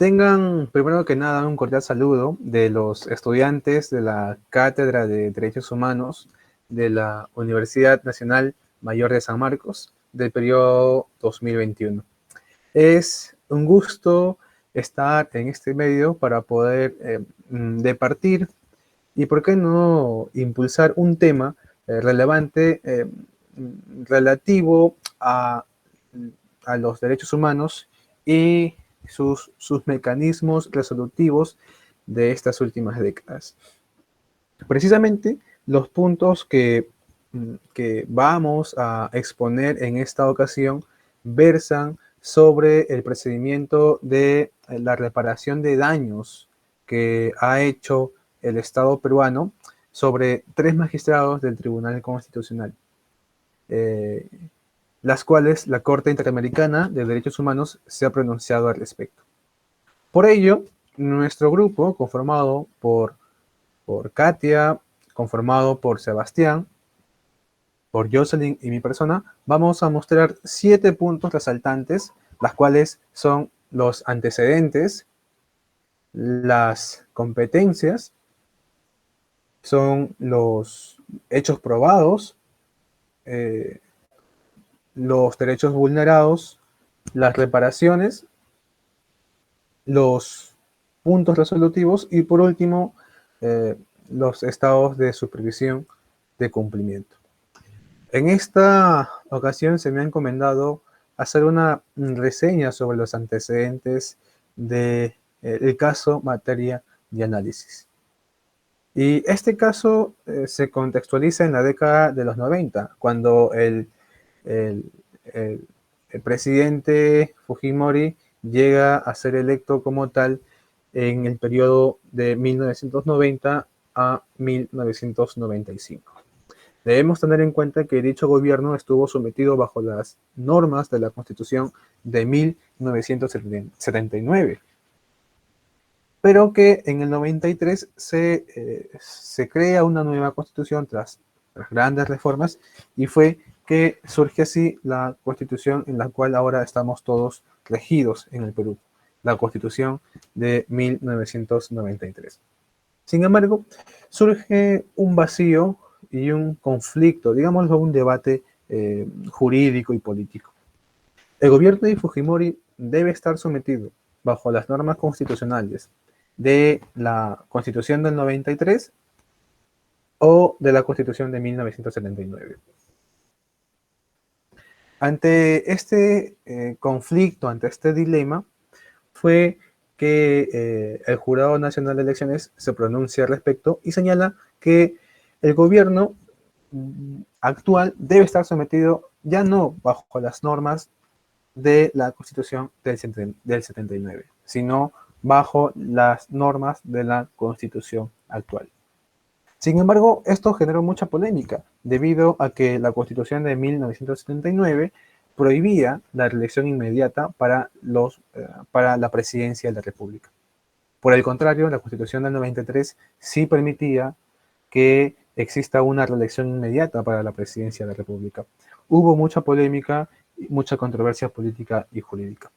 Tengan, primero que nada, un cordial saludo de los estudiantes de la Cátedra de Derechos Humanos de la Universidad Nacional Mayor de San Marcos del periodo 2021. Es un gusto estar en este medio para poder departir y, ¿por qué no, impulsar un tema relevante relativo a los derechos humanos y sus mecanismos resolutivos de estas últimas décadas? Precisamente los puntos que vamos a exponer en esta ocasión versan sobre el procedimiento de la reparación de daños que ha hecho el Estado peruano sobre 3 magistrados del Tribunal Constitucional, eh, las cuales la Corte Interamericana de Derechos Humanos se ha pronunciado al respecto. Por ello, nuestro grupo, conformado por Katia, conformado por Sebastián, por Jocelyn y mi persona, vamos a mostrar 7 puntos resaltantes, las cuales son los antecedentes, las competencias, son los hechos probados, eh, los derechos vulnerados, las reparaciones, los puntos resolutivos y, por último, eh, los estados de supervisión de cumplimiento. En esta ocasión se me ha encomendado hacer una reseña sobre los antecedentes del caso materia de análisis. Y este caso se contextualiza en la década de los 90, cuando el, el, el presidente Fujimori llega a ser electo como tal en el periodo de 1990 a 1995. Debemos tener en cuenta que dicho gobierno estuvo sometido bajo las normas de la Constitución de 1979, pero que en el 93 se crea una nueva Constitución tras grandes reformas, y fue que surge así la Constitución en la cual ahora estamos todos regidos en el Perú, la Constitución de 1993. Sin embargo, surge un vacío y un conflicto, digámoslo, un debate jurídico y político. El gobierno de Fujimori debe estar sometido bajo las normas constitucionales de la Constitución del 93 o de la Constitución de 1979. Ante este conflicto, ante este dilema, fue que el Jurado Nacional de Elecciones se pronuncia al respecto y señala que el gobierno actual debe estar sometido ya no bajo las normas de la Constitución del 79, sino bajo las normas de la Constitución actual. Sin embargo, esto generó mucha polémica, debido a que la Constitución de 1979 prohibía la reelección inmediata para la presidencia de la República. Por el contrario, la Constitución del 93 sí permitía que exista una reelección inmediata para la presidencia de la República. Hubo mucha polémica, mucha controversia política y jurídica.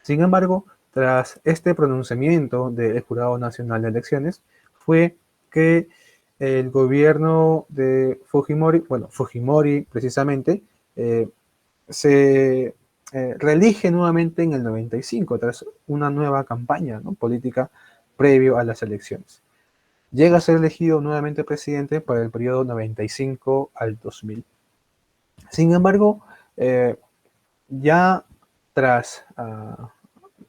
Sin embargo, tras este pronunciamiento del Jurado Nacional de Elecciones, fue que el gobierno de Fujimori, bueno, Fujimori precisamente, se reelige nuevamente en el 95, tras una nueva campaña, ¿no?, política previo a las elecciones. Llega a ser elegido nuevamente presidente para el periodo 95 al 2000. Sin embargo, ya tras,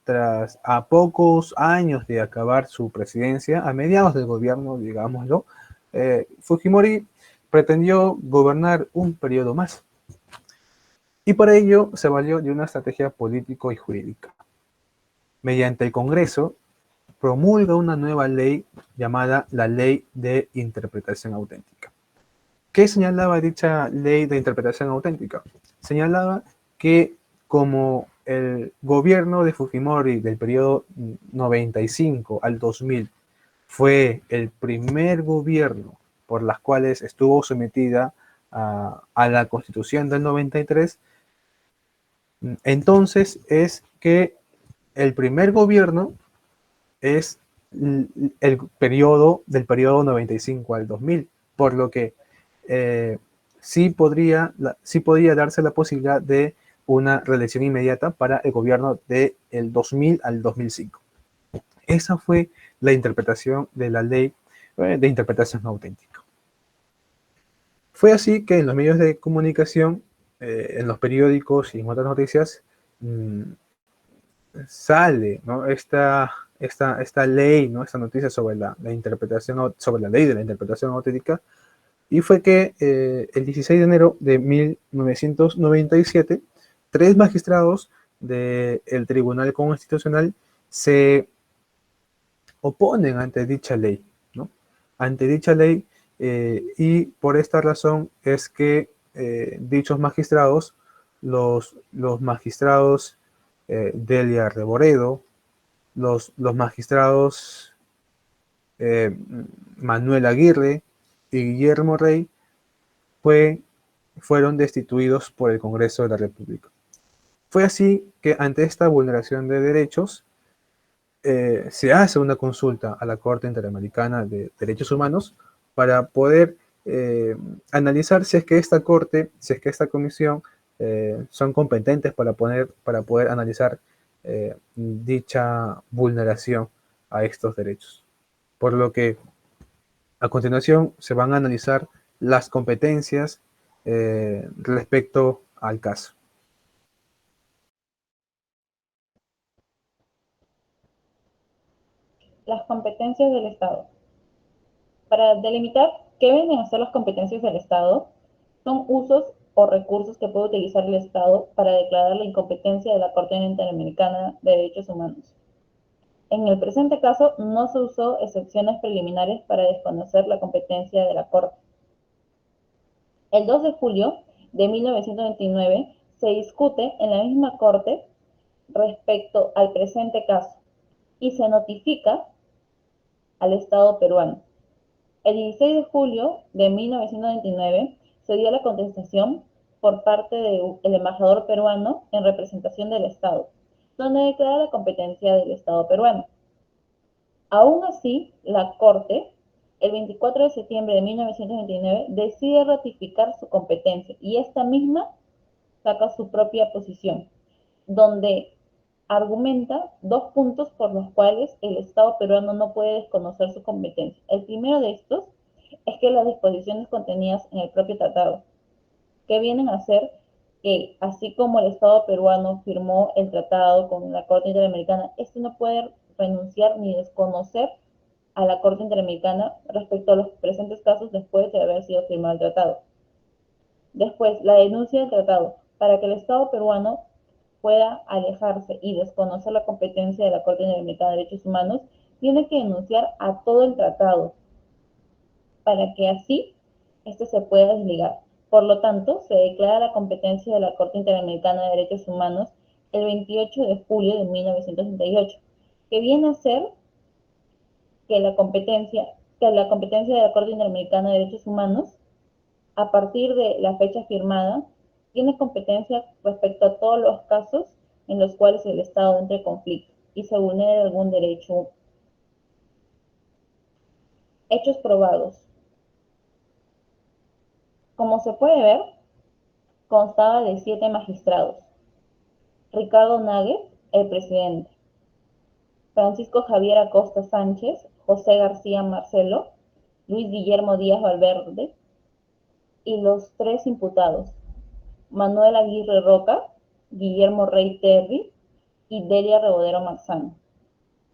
tras a pocos años de acabar su presidencia, a mediados del gobierno, digámoslo, Fujimori pretendió gobernar un periodo más. Y para ello se valió de una estrategia político y jurídica. Mediante el Congreso, promulga una nueva ley llamada la Ley de Interpretación Auténtica. ¿Qué señalaba dicha Ley de Interpretación Auténtica? Señalaba que, como el gobierno de Fujimori del periodo 95 al 2000 fue el primer gobierno por las cuales estuvo sometida a la Constitución del 93, entonces es que el primer gobierno es el periodo del periodo 95 al 2000, por lo que eh, sí podría darse la posibilidad de una reelección inmediata para el gobierno del 2000 al 2005. Esa fue la interpretación de la ley de interpretación auténtica. Fue así que en los medios de comunicación, en los periódicos y en otras noticias, mmm, sale, ¿no? esta ley, ¿no? Esta noticia sobre la interpretación, sobre la ley de la interpretación auténtica, y fue que el 16 de enero de 1997, tres magistrados del Tribunal Constitucional se oponen ante dicha ley, ¿no? Ante dicha ley, y por esta razón es que dichos magistrados, los magistrados Delia Reboredo, los magistrados eh, Manuel Aguirre y Guillermo Rey fue, fueron destituidos por el Congreso de la República. Fue así que ante esta vulneración de derechos se hace una consulta a la Corte Interamericana de Derechos Humanos para poder analizar si es que esta Corte, si es que esta comisión son competentes para poder analizar dicha vulneración a estos derechos. Por lo que a continuación se van a analizar las competencias respecto al caso. Las competencias del Estado. Para delimitar qué vienen a ser las competencias del Estado, son usos o recursos que puede utilizar el Estado para declarar la incompetencia de la Corte Interamericana de Derechos Humanos. En el presente caso, no se usó excepciones preliminares para desconocer la competencia de la Corte. El 2 de julio de 1929 se discute en la misma Corte respecto al presente caso y se notifica al Estado peruano. El 16 de julio de 1929 se dio la contestación por parte del embajador peruano en representación del Estado, donde declara la competencia del Estado peruano. Aún así, la Corte, el 24 de septiembre de 1929, decide ratificar su competencia y esta misma saca su propia posición, donde argumenta dos puntos por los cuales el Estado peruano no puede desconocer su competencia. El primero de estos es que las disposiciones contenidas en el propio tratado, que vienen a ser que así como el Estado peruano firmó el tratado con la Corte Interamericana, este no puede renunciar ni desconocer a la Corte Interamericana respecto a los presentes casos después de haber sido firmado el tratado. Después, la denuncia del tratado. Para que el Estado peruano pueda alejarse y desconocer la competencia de la Corte Interamericana de Derechos Humanos, tiene que denunciar a todo el tratado para que así este se pueda desligar. Por lo tanto, se declara la competencia de la Corte Interamericana de Derechos Humanos el 28 de julio de 1968, que viene a ser que la competencia de la Corte Interamericana de Derechos Humanos, a partir de la fecha firmada, tiene competencia respecto a todos los casos en los cuales el Estado entre en conflicto y se vulnere algún derecho. Hechos probados. Como se puede ver, constaba de 7 magistrados. Ricardo Náguez, el presidente. Francisco Javier Acosta Sánchez, José García Marcelo, Luis Guillermo Díaz Valverde y los 3 imputados, Manuel Aguirre Roca, Guillermo Rey Terry y Delia Rebodero Marzano,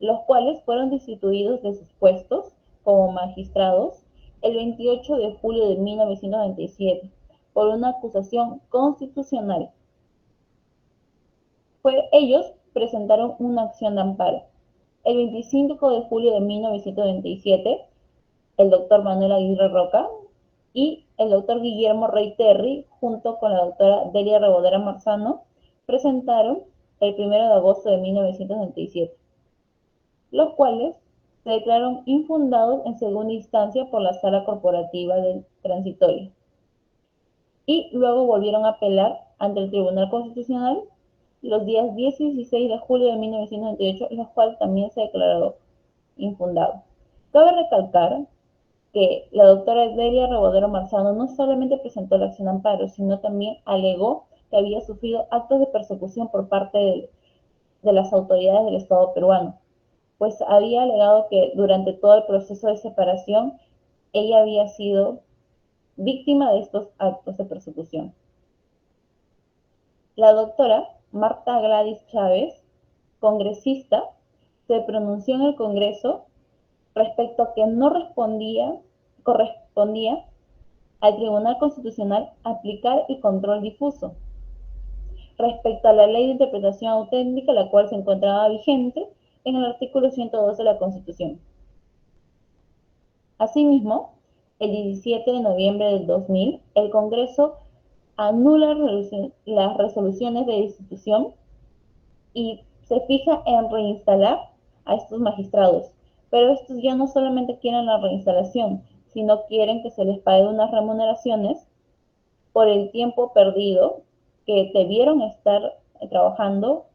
los cuales fueron destituidos de sus puestos como magistrados el 28 de julio de 1997 por una acusación constitucional. Ellos presentaron una acción de amparo. El 25 de julio de 1997, el doctor Manuel Aguirre Roca y el doctor Guillermo Rey Terry, junto con la doctora Delia Rebodera Marzano, presentaron el 1 de agosto de 1997, los cuales se declararon infundados en segunda instancia por la Sala Corporativa del Transitorio. Y luego volvieron a apelar ante el Tribunal Constitucional, los días 10 y 16 de julio de 1998, los cuales también se declaró infundado. Cabe recalcar que la doctora Delia Rebodero Marzano no solamente presentó la acción de amparo, sino también alegó que había sufrido actos de persecución por parte de las autoridades del Estado peruano, pues había alegado que durante todo el proceso de separación ella había sido víctima de estos actos de persecución. La doctora Marta Gladys Chávez, congresista, se pronunció en el Congreso respecto a que no correspondía al Tribunal Constitucional aplicar el control difuso respecto a la ley de interpretación auténtica, la cual se encontraba vigente en el artículo 102 de la Constitución. Asimismo, el 17 de noviembre del 2000, el Congreso anula las resoluciones de destitución y se fija en reinstalar a estos magistrados. Pero estos ya no solamente quieren la reinstalación, sino quieren que se les pague unas remuneraciones por el tiempo perdido que debieron estar trabajando.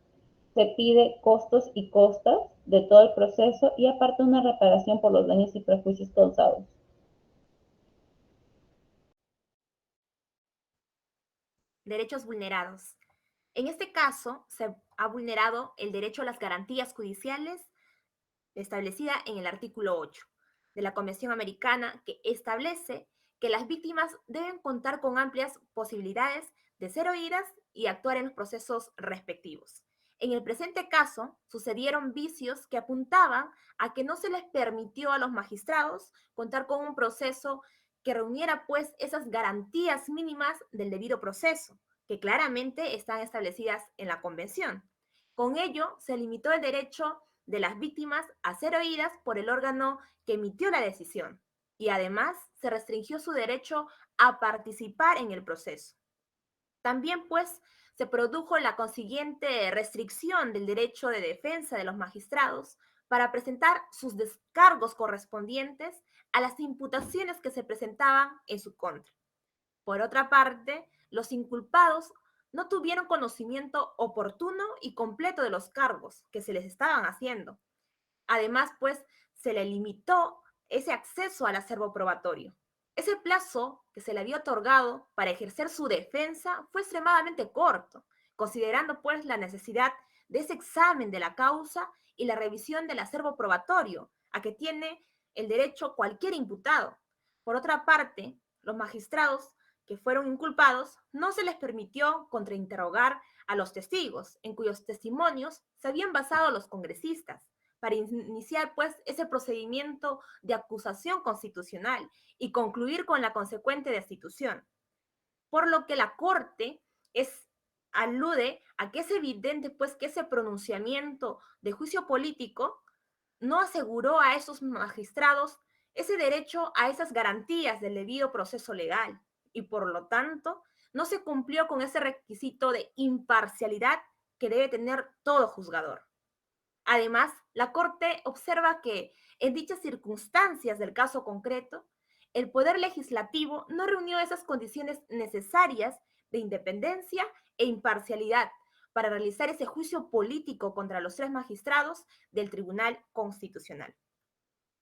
Se pide costos y costas de todo el proceso y aparte una reparación por los daños y perjuicios causados. Derechos vulnerados. En este caso, se ha vulnerado el derecho a las garantías judiciales establecida en el artículo 8 de la Convención Americana, que establece que las víctimas deben contar con amplias posibilidades de ser oídas y actuar en los procesos respectivos. En el presente caso, sucedieron vicios que apuntaban a que no se les permitió a los magistrados contar con un proceso que reuniera pues esas garantías mínimas del debido proceso, que claramente están establecidas en la Convención. Con ello, se limitó el derecho de las víctimas a ser oídas por el órgano que emitió la decisión y además se restringió su derecho a participar en el proceso. También, pues, se produjo la consiguiente restricción del derecho de defensa de los magistrados para presentar sus descargos correspondientes a las imputaciones que se presentaban en su contra. Por otra parte, los inculpados no tuvieron conocimiento oportuno y completo de los cargos que se les estaban haciendo. Además, pues, se le limitó ese acceso al acervo probatorio. Ese plazo que se le había otorgado para ejercer su defensa fue extremadamente corto, considerando pues la necesidad de ese examen de la causa y la revisión del acervo probatorio a que tiene el derecho cualquier imputado. Por otra parte, los magistrados que fueron inculpados no se les permitió contrainterrogar a los testigos, en cuyos testimonios se habían basado los congresistas, para iniciar pues ese procedimiento de acusación constitucional y concluir con la consecuente destitución. Por lo que la Corte alude a que es evidente pues que ese pronunciamiento de juicio político no aseguró a esos magistrados ese derecho a esas garantías del debido proceso legal y por lo tanto no se cumplió con ese requisito de imparcialidad que debe tener todo juzgador. Además, la Corte observa que en dichas circunstancias del caso concreto, el Poder Legislativo no reunió esas condiciones necesarias de independencia e imparcialidad para realizar ese juicio político contra los tres magistrados del Tribunal Constitucional.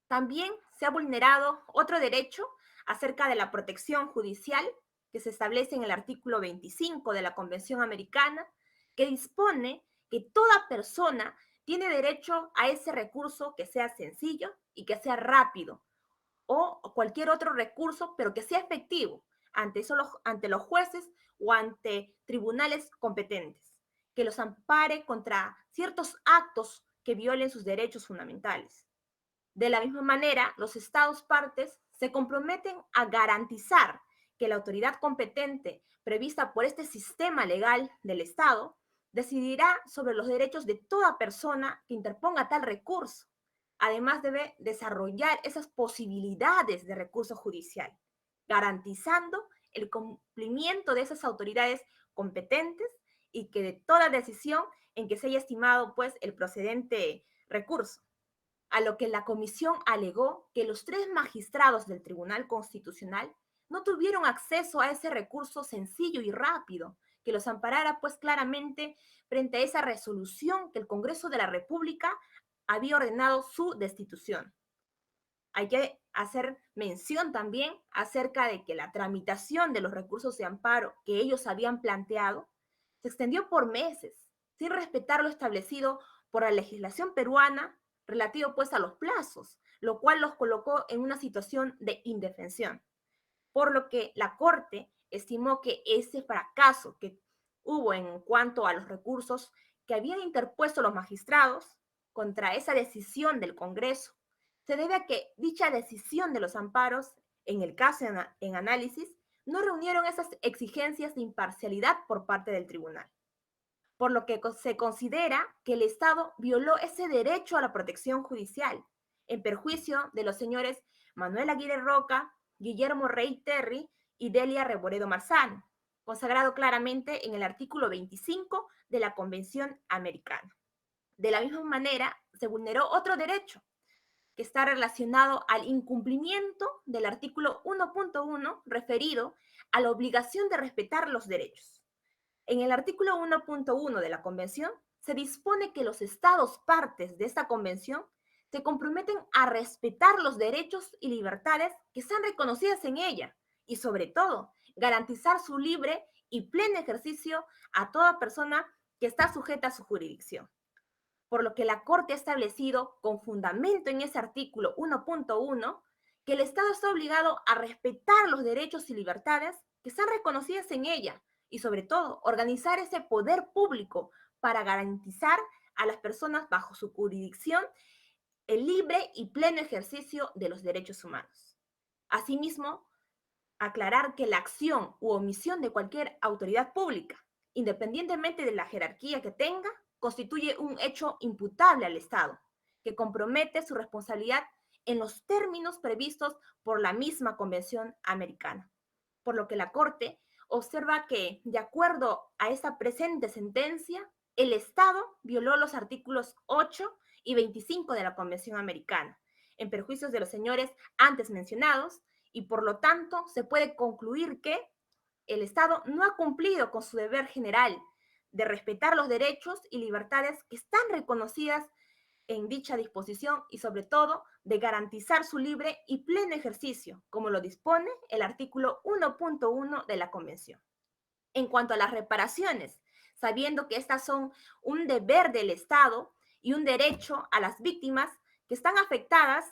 También se ha vulnerado otro derecho acerca de la protección judicial que se establece en el artículo 25 de la Convención Americana, que dispone que toda persona tiene derecho a ese recurso que sea sencillo y que sea rápido, o cualquier otro recurso, pero que sea efectivo ante los jueces o ante tribunales competentes, que los ampare contra ciertos actos que violen sus derechos fundamentales. De la misma manera, los Estados partes se comprometen a garantizar que la autoridad competente prevista por este sistema legal del Estado decidirá sobre los derechos de toda persona que interponga tal recurso. Además, debe desarrollar esas posibilidades de recurso judicial, garantizando el cumplimiento de esas autoridades competentes y que de toda decisión en que se haya estimado pues el procedente recurso. A lo que la comisión alegó que los tres magistrados del Tribunal Constitucional no tuvieron acceso a ese recurso sencillo y rápido que los amparara pues claramente frente a esa resolución que el Congreso de la República había ordenado su destitución. Hay que hacer mención también acerca de que la tramitación de los recursos de amparo que ellos habían planteado se extendió por meses, sin respetar lo establecido por la legislación peruana relativo pues a los plazos, lo cual los colocó en una situación de indefensión. Por lo que la Corte estimó que ese fracaso que hubo en cuanto a los recursos que habían interpuesto los magistrados contra esa decisión del Congreso se debe a que dicha decisión de los amparos, en el caso en análisis, no reunieron esas exigencias de imparcialidad por parte del tribunal, por lo que se considera que el Estado violó ese derecho a la protección judicial, en perjuicio de los señores Manuel Aguirre Roca, Guillermo Rey Terry y Delia Reboredo Marzán, consagrado claramente en el artículo 25 de la Convención Americana. De la misma manera, se vulneró otro derecho, que está relacionado al incumplimiento del artículo 1.1 referido a la obligación de respetar los derechos. En el artículo 1.1 de la Convención se dispone que los estados partes de esta convención se comprometen a respetar los derechos y libertades que sean reconocidas en ella y, sobre todo, garantizar su libre y pleno ejercicio a toda persona que está sujeta a su jurisdicción. Por lo que la Corte ha establecido, con fundamento en ese artículo 1.1, que el Estado está obligado a respetar los derechos y libertades que sean reconocidas en ella y, sobre todo, organizar ese poder público para garantizar a las personas bajo su jurisdicción el libre y pleno ejercicio de los derechos humanos. Asimismo, aclarar que la acción u omisión de cualquier autoridad pública, independientemente de la jerarquía que tenga, constituye un hecho imputable al Estado, que compromete su responsabilidad en los términos previstos por la misma Convención Americana. Por lo que la Corte observa que, de acuerdo a esta presente sentencia, el Estado violó los artículos 8 y 25 de la Convención Americana, en perjuicio de los señores antes mencionados, y por lo tanto se puede concluir que el Estado no ha cumplido con su deber general de respetar los derechos y libertades que están reconocidas en dicha disposición y, sobre todo, de garantizar su libre y pleno ejercicio, como lo dispone el artículo 1.1 de la Convención. En cuanto a las reparaciones, sabiendo que estas son un deber del Estado y un derecho a las víctimas que están afectadas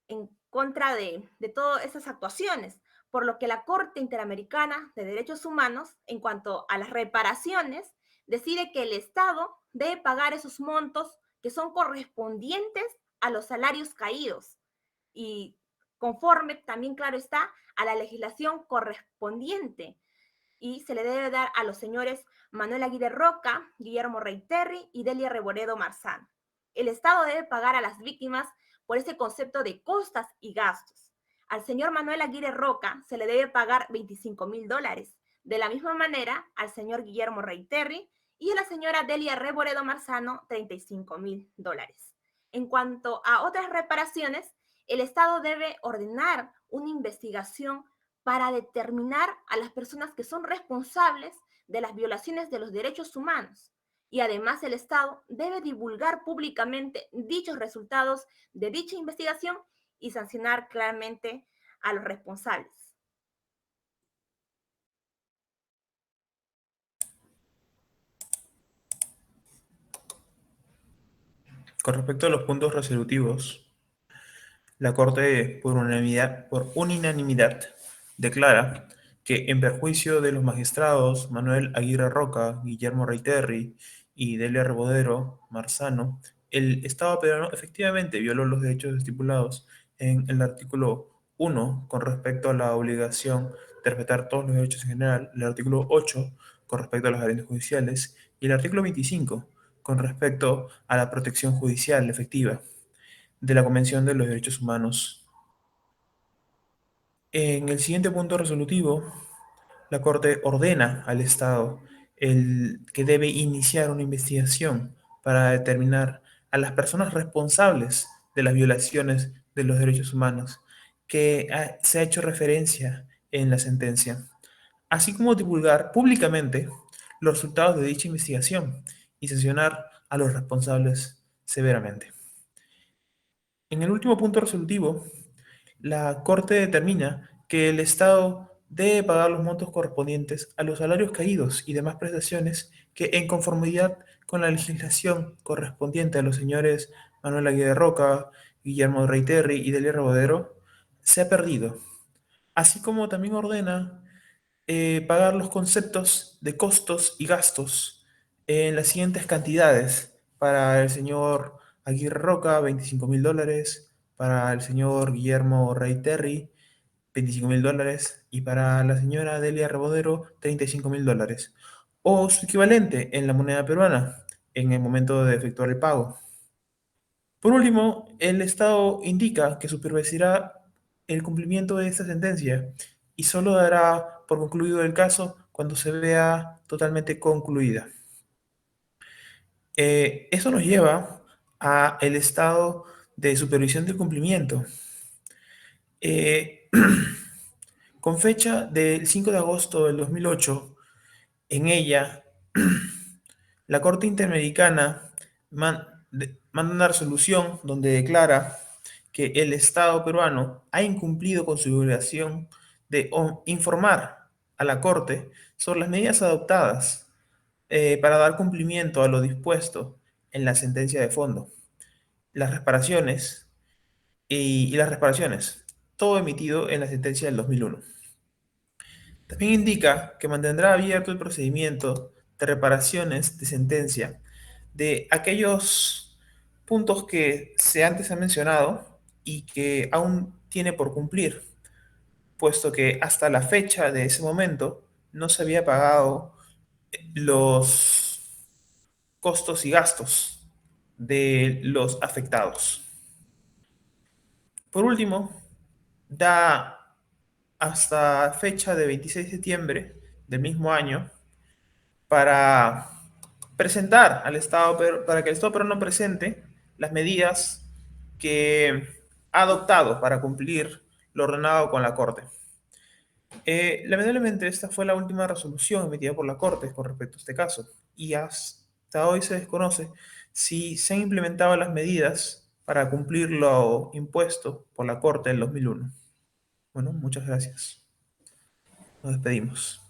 en contra de todas esas actuaciones, por lo que la Corte Interamericana de Derechos Humanos, en cuanto a las reparaciones, decide que el Estado debe pagar esos montos que son correspondientes a los salarios caídos y conforme también, claro está, a la legislación correspondiente, y se le debe dar a los señores Manuel Aguirre Roca, Guillermo Rey Terry y Delia Reboredo Marzán. El Estado debe pagar a las víctimas por ese concepto de costas y gastos. Al señor Manuel Aguirre Roca se le debe pagar $25,000. De la misma manera, al señor Guillermo Rey Terry y a la señora Delia Reboredo Marzano, $35,000. En cuanto a otras reparaciones, el Estado debe ordenar una investigación para determinar a las personas que son responsables de las violaciones de los derechos humanos. Y además el Estado debe divulgar públicamente dichos resultados de dicha investigación y sancionar claramente a los responsables. Con respecto a los puntos resolutivos, la Corte, por unanimidad, declara que, en perjuicio de los magistrados Manuel Aguirre Roca, Guillermo Reyterri y Delia Rebodero Marzano, el Estado peruano efectivamente violó los derechos estipulados en el artículo 1 con respecto a la obligación de respetar todos los derechos en general, el artículo 8 con respecto a los garantías judiciales y el artículo 25 con respecto a la protección judicial efectiva de la Convención de los Derechos Humanos. En el siguiente punto resolutivo, la Corte ordena al Estado que debe iniciar una investigación para determinar a las personas responsables de las violaciones de los derechos humanos que se ha hecho referencia en la sentencia, así como divulgar públicamente los resultados de dicha investigación y sancionar a los responsables severamente. En el último punto resolutivo, la Corte determina que el Estado debe pagar los montos correspondientes a los salarios caídos y demás prestaciones que, en conformidad con la legislación correspondiente a los señores Manuel Aguirre Roca, Guillermo Rey Terry y Delia Robodero, se ha perdido, así como también ordena pagar los conceptos de costos y gastos en las siguientes cantidades. Para el señor Aguirre Roca, $25.000. Para el señor Guillermo Rey Terry, $25.000. Y para la señora Delia Rebodero, $35.000. O su equivalente en la moneda peruana en el momento de efectuar el pago. Por último, el Estado indica que supervisará el cumplimiento de esta sentencia y solo dará por concluido el caso cuando se vea totalmente concluida. Eso nos lleva a el estado de supervisión del cumplimiento. Eh, con fecha del 5 de agosto del 2008, en ella, la Corte Interamericana manda una resolución donde declara que el Estado peruano ha incumplido con su obligación de informar a la Corte sobre las medidas adoptadas para dar cumplimiento a lo dispuesto en la sentencia de fondo, las reparaciones y las reparaciones, todo emitido en la sentencia del 2001. También indica que mantendrá abierto el procedimiento de reparaciones de sentencia de aquellos puntos que se antes han mencionado y que aún tiene por cumplir, puesto que hasta la fecha de ese momento no se había pagado los costos y gastos de los afectados. Por último, da hasta fecha de 26 de septiembre del mismo año para presentar al Estado, para que el Estado peruano presente las medidas que ha adoptado para cumplir lo ordenado con la Corte. Lamentablemente, esta fue la última resolución emitida por la Corte con respecto a este caso, y hasta hoy se desconoce si se han implementado las medidas para cumplir lo impuesto por la Corte en 2001. Bueno, muchas gracias. Nos despedimos.